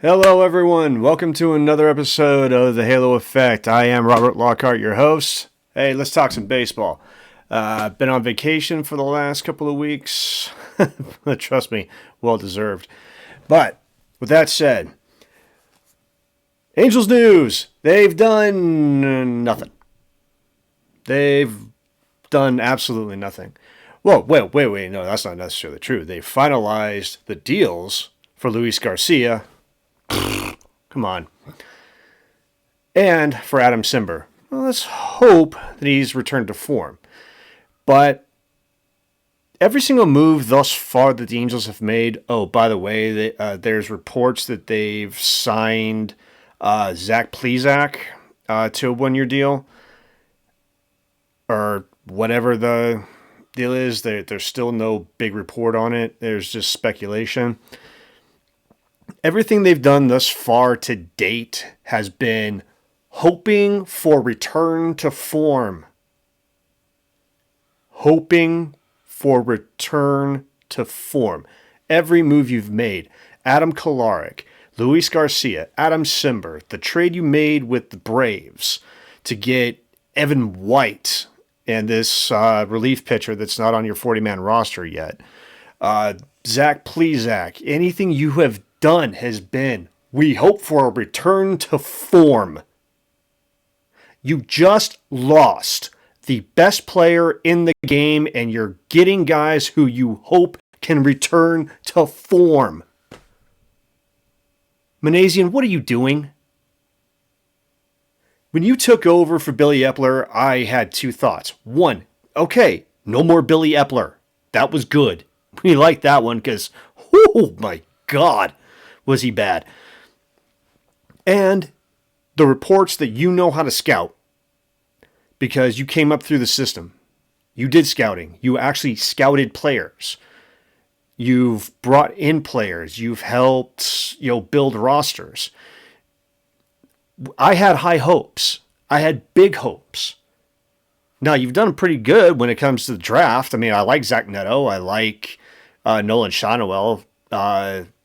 Hello, everyone. Welcome to another episode of the Halo Effect. I am Robert Lockhart, your host. Hey, let's talk some baseball. I've been on vacation for the last couple of weeks. Trust me, well deserved. But with that said, Angels news. They've done nothing. They've done absolutely nothing. Well, wait. No, that's not necessarily true. They finalized the deals for Luis Garcia. Come on. And for Adam Simber. Well, let's hope that he's returned to form. But every single move thus far that the Angels have made, oh, by the way, there's reports that they've signed Zach Plesac to a one-year deal. Or whatever the deal is. There's still no big report on it. There's just speculation. Everything they've done thus far to date has been hoping for return to form. Hoping for return to form. Every move you've made. Adam Kolarek, Luis Garcia, Adam Simber, the trade you made with the Braves to get Evan White and this relief pitcher that's not on your 40-man roster yet. Zach Plesac, anything you have done has been, we hope for a return to form. You just lost the best player in the game, and you're getting guys who you hope can return to form. Manazian, what are you doing? When you took over for Billy Epler, I had two thoughts. One, okay, no more Billy Epler. That was good. We liked that one because, oh my God, was he bad. And the reports that you know how to scout because you came up through the system. You did scouting. You actually scouted players. You've brought in players. You've helped, build rosters. I had high hopes. I had big hopes. Now, you've done pretty good when it comes to the draft. I mean, I like Zach Neto. I like Nolan Shonwell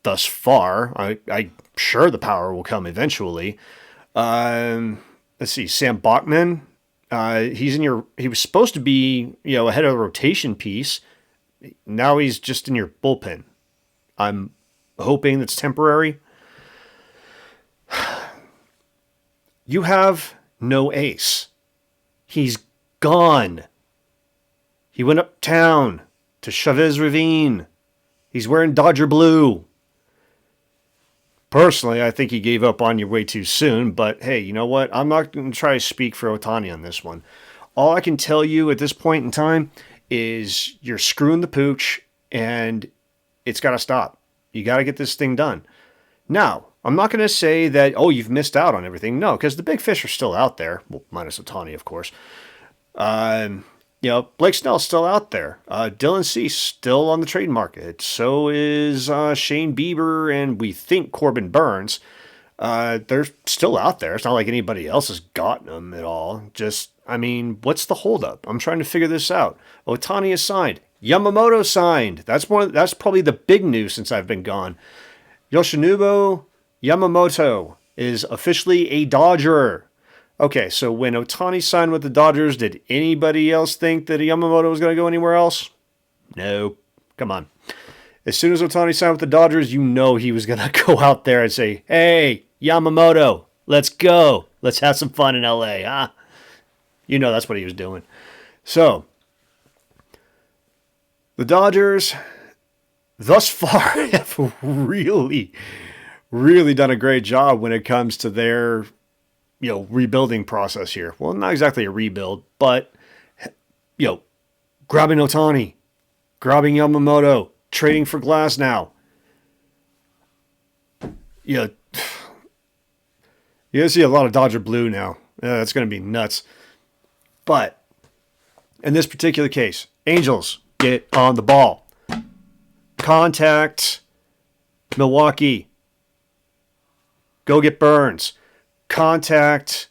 thus far. I'm sure the power will come eventually. Let's see, Sam Bachman. He was supposed to be, ahead of the rotation piece. Now he's just in your bullpen. I'm hoping that's temporary. You have no ace. He's gone. He went uptown to Chavez Ravine. He's wearing Dodger blue. Personally, I think he gave up on you way too soon, but hey, you know what? I'm not going to try to speak for Ohtani on this one. All I can tell you at this point in time is you're screwing the pooch, and it's got to stop. You got to get this thing done. Now, I'm not going to say that, you've missed out on everything. No, because the big fish are still out there. Well, minus Ohtani, of course. Blake Snell's still out there. Dylan Cease still on the trade market. So is Shane Bieber and we think Corbin Burns. They're still out there. It's not like anybody else has gotten them at all. What's the holdup? I'm trying to figure this out. Ohtani is signed. Yamamoto signed. That's probably the big news since I've been gone. Yoshinobu Yamamoto is officially a Dodger. Okay, so when Ohtani signed with the Dodgers, did anybody else think that Yamamoto was going to go anywhere else? No. Come on. As soon as Ohtani signed with the Dodgers, you know he was going to go out there and say, hey, Yamamoto, let's go. Let's have some fun in L.A., huh? You know that's what he was doing. So, the Dodgers thus far have really, really done a great job when it comes to their rebuilding process here. Well, not exactly a rebuild, but, grabbing Ohtani, grabbing Yamamoto, trading for Glass now. You're going to see a lot of Dodger blue now. That's going to be nuts. But in this particular case, Angels get on the ball. Contact Milwaukee. Go get Burns. Contact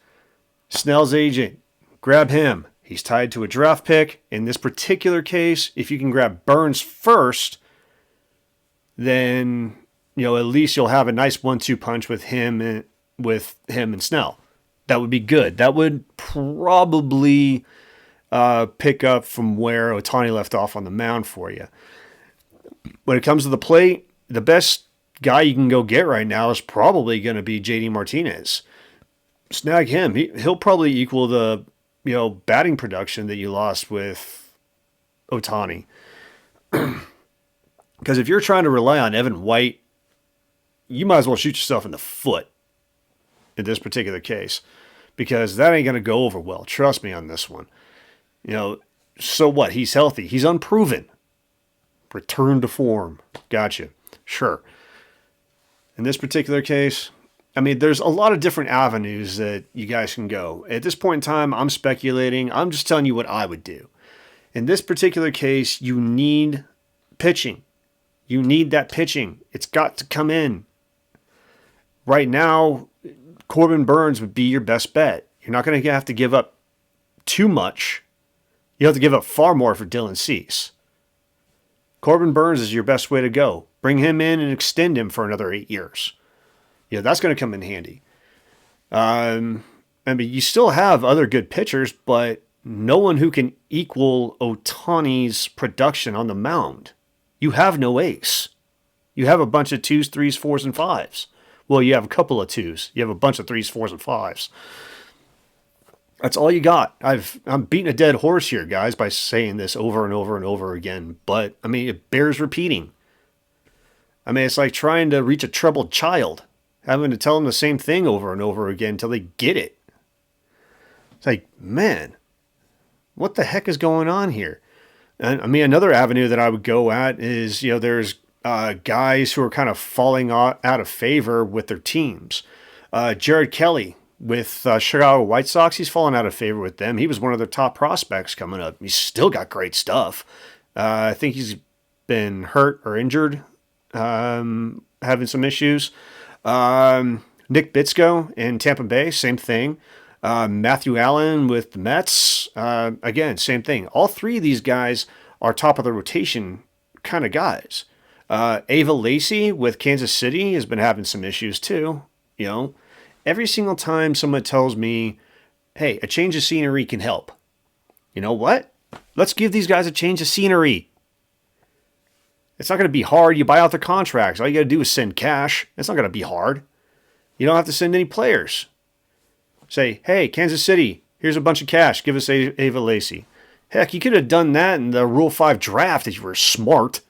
Snell's agent. Grab him. He's tied to a draft pick. In this particular case, if you can grab Burns first, then at least you'll have a nice 1-2 punch with him and Snell. That would be good. That would probably pick up from where Ohtani left off on the mound for you. When it comes to the plate, the best guy you can go get right now is probably going to be JD Martinez. Snag him. He'll probably equal the batting production that you lost with Ohtani. Because if you're trying to rely on Evan White, you might as well shoot yourself in the foot in this particular case, because that ain't going to go over well. Trust me on this one. So what? He's healthy. He's unproven. Return to form. Gotcha. Sure. In this particular case, there's a lot of different avenues that you guys can go. At this point in time, I'm speculating. I'm just telling you what I would do. In this particular case, you need pitching. You need that pitching. It's got to come in. Right now, Corbin Burnes would be your best bet. You're not going to have to give up too much. You have to give up far more for Dylan Cease. Corbin Burnes is your best way to go. Bring him in and extend him for another 8 years. That's going to come in handy. You still have other good pitchers, but no one who can equal Ohtani's production on the mound. You have no ace. You have a bunch of 2s, 3s, 4s, and 5s. Well, you have a couple of 2s. You have a bunch of 3s, 4s, and 5s. That's all you got. I'm beating a dead horse here, guys, by saying this over and over and over again. But, it bears repeating. It's like trying to reach a troubled child, having to tell them the same thing over and over again until they get it. It's like, man, what the heck is going on here? And another avenue that I would go at is, there's guys who are kind of falling out of favor with their teams. Jared Kelly with Chicago White Sox, he's fallen out of favor with them. He was one of their top prospects coming up. He's still got great stuff. I think he's been hurt or injured, having some issues. Nick Bitsko in Tampa Bay, same thing. Matthew Allen with the Mets, again, same thing. All three of these guys are top of the rotation kind of guys. Ava Lacey with Kansas City has been having some issues too. Every single time someone tells me, hey, a change of scenery can help. You know what? Let's give these guys a change of scenery. It's not going to be hard. You buy out their contracts. All you got to do is send cash. It's not going to be hard. You don't have to send any players. Say, hey, Kansas City, here's a bunch of cash. Give us Ava Lacey. Heck, you could have done that in the Rule 5 draft if you were smart.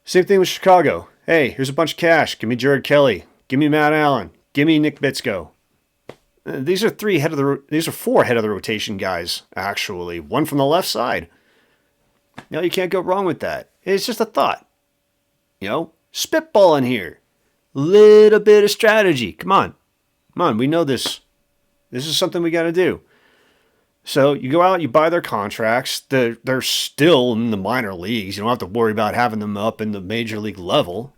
Same thing with Chicago. Hey, here's a bunch of cash. Give me Jared Kelly. Give me Matt Allen. Give me Nick Bitsko. These are four head of the rotation guys, actually. One from the left side. You can't go wrong with that. It's just a thought. Spitballing here. Little bit of strategy. Come on, we know this. This is something we got to do. So you go out, you buy their contracts. They're still in the minor leagues. You don't have to worry about having them up in the major league level.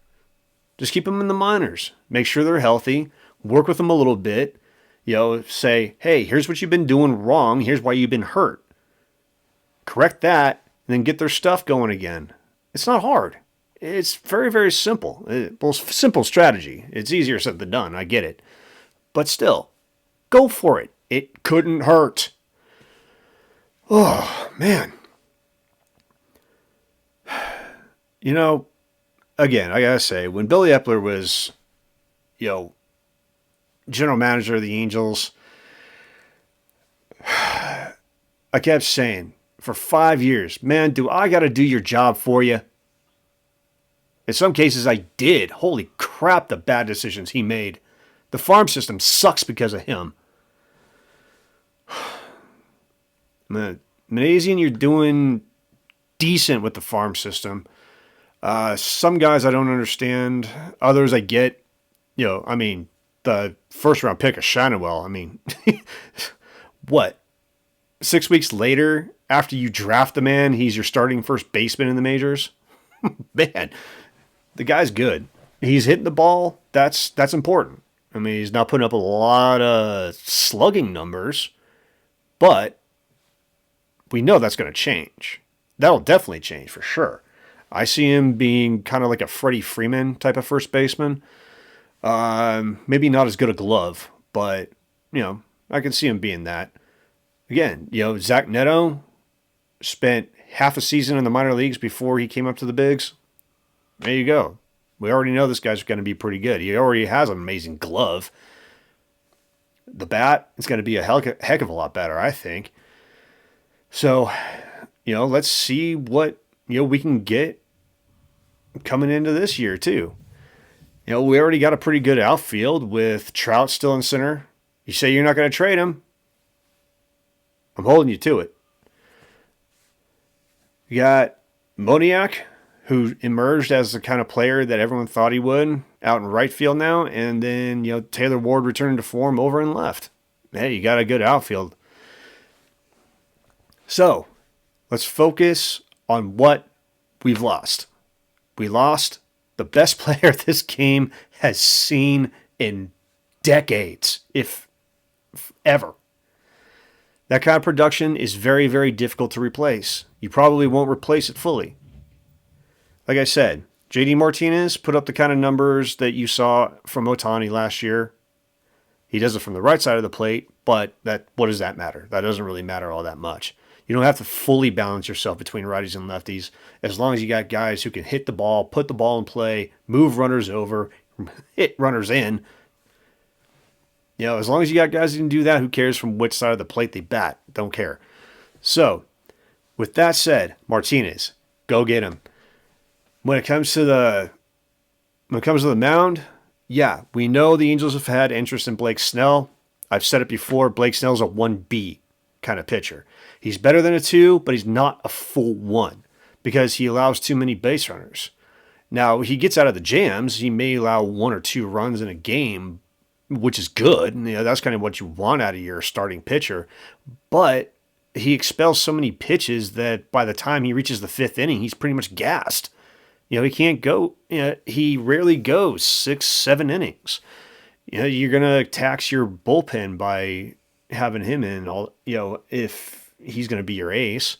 Just keep them in the minors. Make sure they're healthy. Work with them a little bit. Say, hey, here's what you've been doing wrong. Here's why you've been hurt. Correct that, and then get their stuff going again. It's not hard. It's very, very simple. Simple strategy. It's easier said than done. I get it. But still, go for it. It couldn't hurt. Oh, man. Again, I gotta say, when Billy Epler was, general manager of the Angels, I kept saying, for 5 years, man, do I gotta do your job for you? In some cases, I did. Holy crap, the bad decisions he made. The farm system sucks because of him. Manazian, you're doing decent with the farm system. Some guys I don't understand. Others I get. The first round pick of Shinawell. What? 6 weeks later, after you draft the man, he's your starting first baseman in the majors? Man, the guy's good. He's hitting the ball. That's important. He's not putting up a lot of slugging numbers, but we know that's going to change. That'll definitely change for sure. I see him being kind of like a Freddie Freeman type of first baseman. Maybe not as good a glove, but, I can see him being that. Again, Zach Neto spent half a season in the minor leagues before he came up to the bigs. There you go. We already know this guy's going to be pretty good. He already has an amazing glove. The bat is going to be a heck of a lot better, I think. So, let's see what, we can get coming into this year, too. We already got a pretty good outfield with Trout still in center. You say you're not going to trade him. I'm holding you to it. You got Moniak, who emerged as the kind of player that everyone thought he would, out in right field now. And then, Taylor Ward returned to form over in left. Hey, you got a good outfield. So, let's focus on what we've lost. We lost the best player this game has seen in decades, if ever. That kind of production is very, very difficult to replace. You probably won't replace it fully. Like I said, JD Martinez put up the kind of numbers that you saw from Ohtani last year. He does it from the right side of the plate, but what does that matter? That doesn't really matter all that much. You don't have to fully balance yourself between righties and lefties as long as you got guys who can hit the ball, put the ball in play, move runners over, hit runners in. As long as you got guys who can do that, who cares from which side of the plate they bat? Don't care. So, with that said, Martinez, go get him. When it comes to the mound, yeah, we know the Angels have had interest in Blake Snell. I've said it before, Blake Snell's a 1B kind of pitcher. He's better than a 2, but he's not a full 1 because he allows too many base runners. Now, he gets out of the jams. He may allow 1 or 2 runs in a game, which is good. That's kind of what you want out of your starting pitcher. But he expels so many pitches that by the time he reaches the 5th inning, he's pretty much gassed. He can't go. He rarely goes 6, 7 innings. You're gonna tax your bullpen by having him in. If he's gonna be your ace,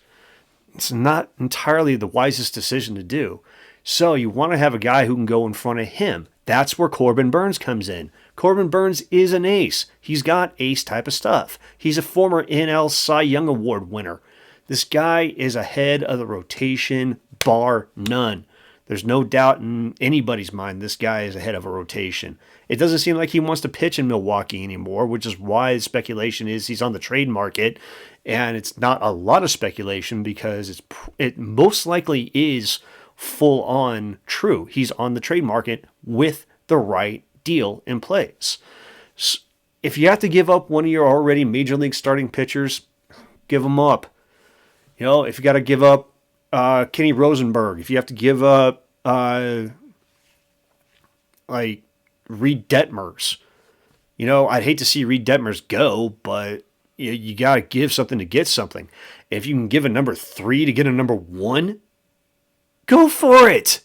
it's not entirely the wisest decision to do. So you want to have a guy who can go in front of him. That's where Corbin Burnes comes in. Corbin Burnes is an ace. He's got ace type of stuff. He's a former NL Cy Young Award winner. This guy is ahead of the rotation, bar none. There's no doubt in anybody's mind this guy is ahead of a rotation. It doesn't seem like he wants to pitch in Milwaukee anymore, which is why the speculation is he's on the trade market. And it's not a lot of speculation because it most likely is full on true. He's on the trade market with the right deal in place. So if you have to give up one of your already major league starting pitchers, give them up. If you got to give up Kenny Rosenberg, if you have to give up like Reed Detmers, I'd hate to see Reed Detmers go, but you got to give something to get something. If you can give a number 3 to get a number 1, go for it.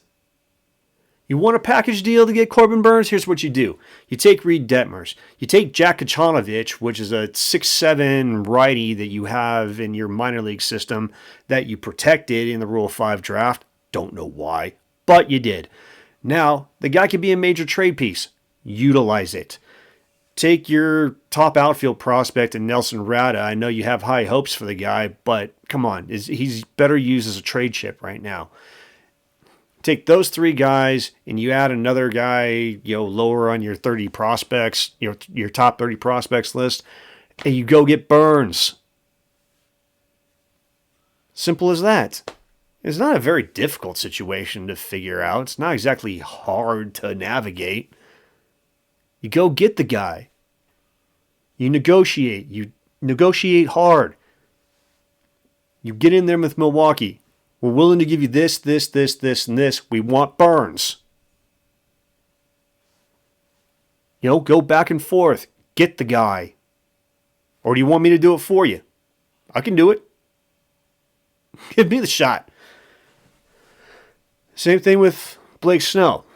You want a package deal to get Corbin Burnes? Here's what you do. You take Reed Detmers. You take Jack Kachanovich, which is a 6'7" righty that you have in your minor league system that you protected in the Rule 5 draft. Don't know why, but you did. Now, the guy could be a major trade piece. Utilize it. Take your top outfield prospect in Nelson Rada. I know you have high hopes for the guy, but come on. He's better used as a trade chip right now. Take those 3 guys and you add another guy, lower on your 30 prospects, your top 30 prospects list, and you go get Burnes. Simple as that. It's not a very difficult situation to figure out. It's not exactly hard to navigate. You go get the guy. You negotiate. You negotiate hard. You get in there with Milwaukee. We're willing to give you this, this, this, this, and this. We want Burnes. Go back and forth. Get the guy. Or do you want me to do it for you? I can do it. Give me the shot. Same thing with Blake Snell.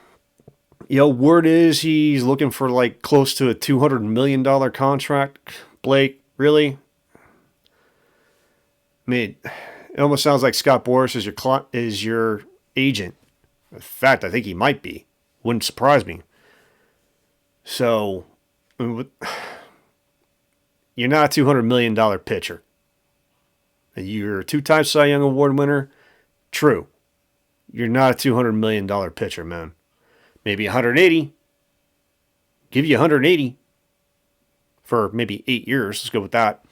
Word is he's looking for close to a $200 million contract. Blake, really? I mean, it almost sounds like Scott Boras is your agent. In fact, I think he might be. Wouldn't surprise me. So, you're not a $200 million pitcher. You're a two-time Cy Young Award winner. True. You're not a $200 million pitcher, man. Maybe 180. Give you 180 for maybe 8 years. Let's go with that.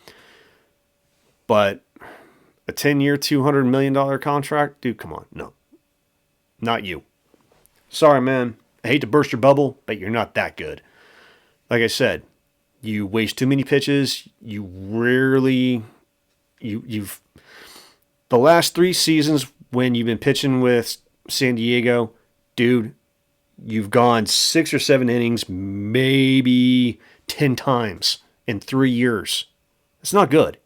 But a 10-year, $200 million contract? Dude, come on. No. Not you. Sorry, man. I hate to burst your bubble, but you're not that good. Like I said, you waste too many pitches. You rarely... You've... The last 3 seasons when you've been pitching with San Diego, dude, you've gone 6 or 7 innings, maybe 10 times in 3 years. It's not good.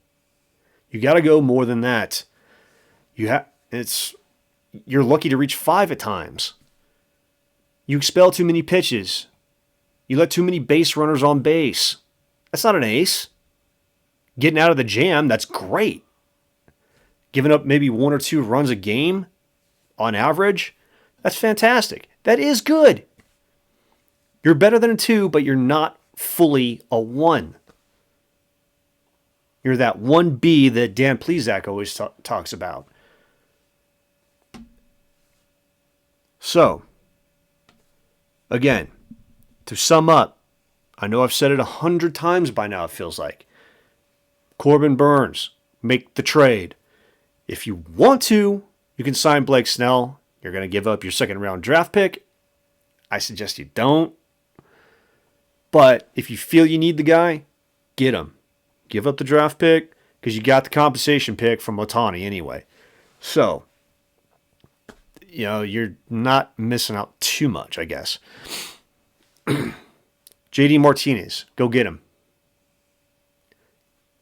You got to go more than that. You're lucky to reach 5 at times. You expel too many pitches. You let too many base runners on base. That's not an ace. Getting out of the jam, that's great. Giving up maybe 1 or 2 runs a game on average, that's fantastic. That is good. You're better than a 2, but you're not fully a 1. You're that 1B that Dan Plesac always talks about. So, again, to sum up, I know I've said it 100 times by now, it feels like. Corbin Burnes, make the trade. If you want to, you can sign Blake Snell. You're going to give up your second-round draft pick. I suggest you don't. But if you feel you need the guy, get him. Give up the draft pick because you got the compensation pick from Ohtani anyway. So, you're not missing out too much, I guess. JD Martinez, go get him.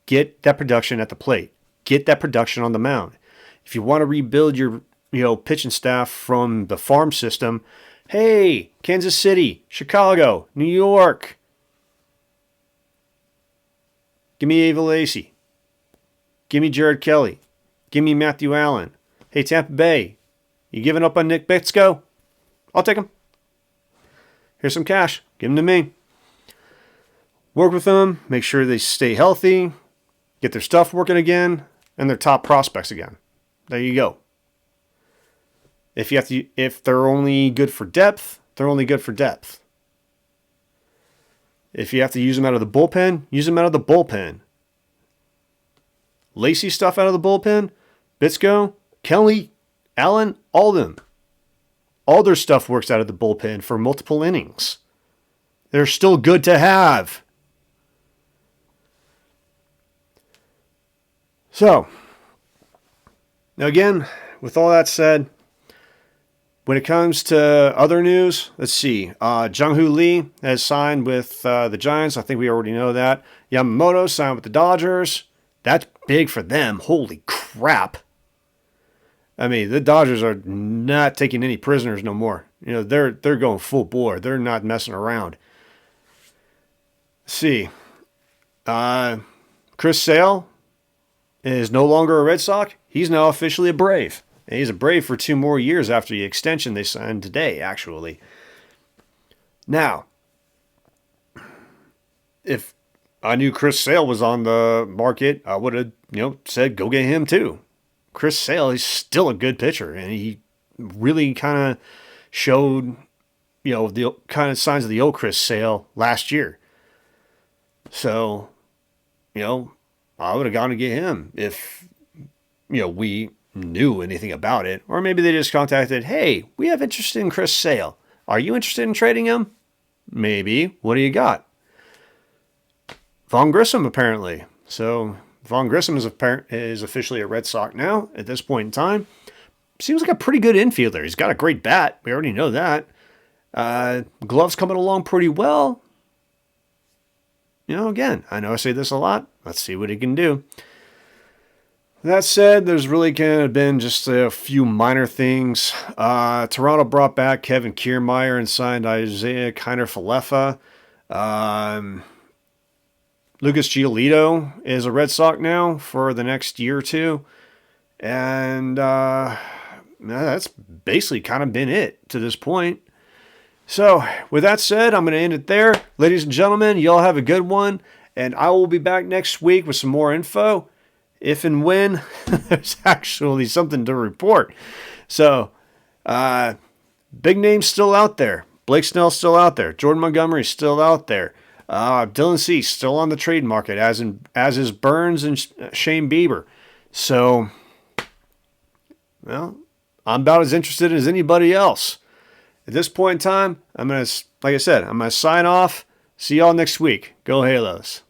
Get that production at the plate. Get that production on the mound. If you want to rebuild your pitching staff from the farm system, hey, Kansas City, Chicago, New York, give me Ava Lacey. Give me Jared Kelly. Give me Matthew Allen. Hey, Tampa Bay, you giving up on Nick Bitsko? I'll take him. Here's some cash. Give them to me. Work with them. Make sure they stay healthy. Get their stuff working again. And their top prospects again. There you go. If they're only good for depth, they're only good for depth. If you have to use them out of the bullpen, use them out of the bullpen. Lacey stuff out of the bullpen, Bitsko, Kelly, Allen, all of them. All their stuff works out of the bullpen for multiple innings. They're still good to have. So, now again, with all that said, when it comes to other news, let's see. Jung-Hoo Lee has signed with the Giants. I think we already know that. Yamamoto signed with the Dodgers. That's big for them. Holy crap. I mean, the Dodgers are not taking any prisoners no more. They're going full bore. They're not messing around. Let's see. Chris Sale is no longer a Red Sox. He's now officially a Brave. And he's a Brave for 2 more years after the extension they signed today, actually. Now, if I knew Chris Sale was on the market, I would have, said go get him too. Chris Sale is still a good pitcher, and he really kind of showed, the kind of signs of the old Chris Sale last year. So, I would have gone to get him if, we knew anything about it. Or maybe they just contacted, hey, we have interest in Chris Sale. Are you interested in trading him? Maybe. What do you got? Vaughn Grissom, apparently. So Vaughn Grissom is officially a Red Sox now at this point in time. Seems like a pretty good infielder. He's got a great bat. We already know that. Glove's coming along pretty well. Again, I know I say this a lot. Let's see what he can do. That said, there's really kind of been just a few minor things. Toronto brought back Kevin Kiermaier and signed Isaiah Kiner-Falefa. Lucas Giolito is a Red Sox now for the next year or two. And that's basically kind of been it to this point. So, with that said, I'm going to end it there. Ladies and gentlemen, y'all have a good one, and I will be back next week with some more info, if and when there's actually something to report. So, big names still out there. Blake Snell's still out there. Jordan Montgomery's still out there. Dylan Cease still on the trade market, as is Burns and Shane Bieber. So, well, I'm about as interested as anybody else. At this point in time, like I said, I'm going to sign off. See y'all next week. Go Halos.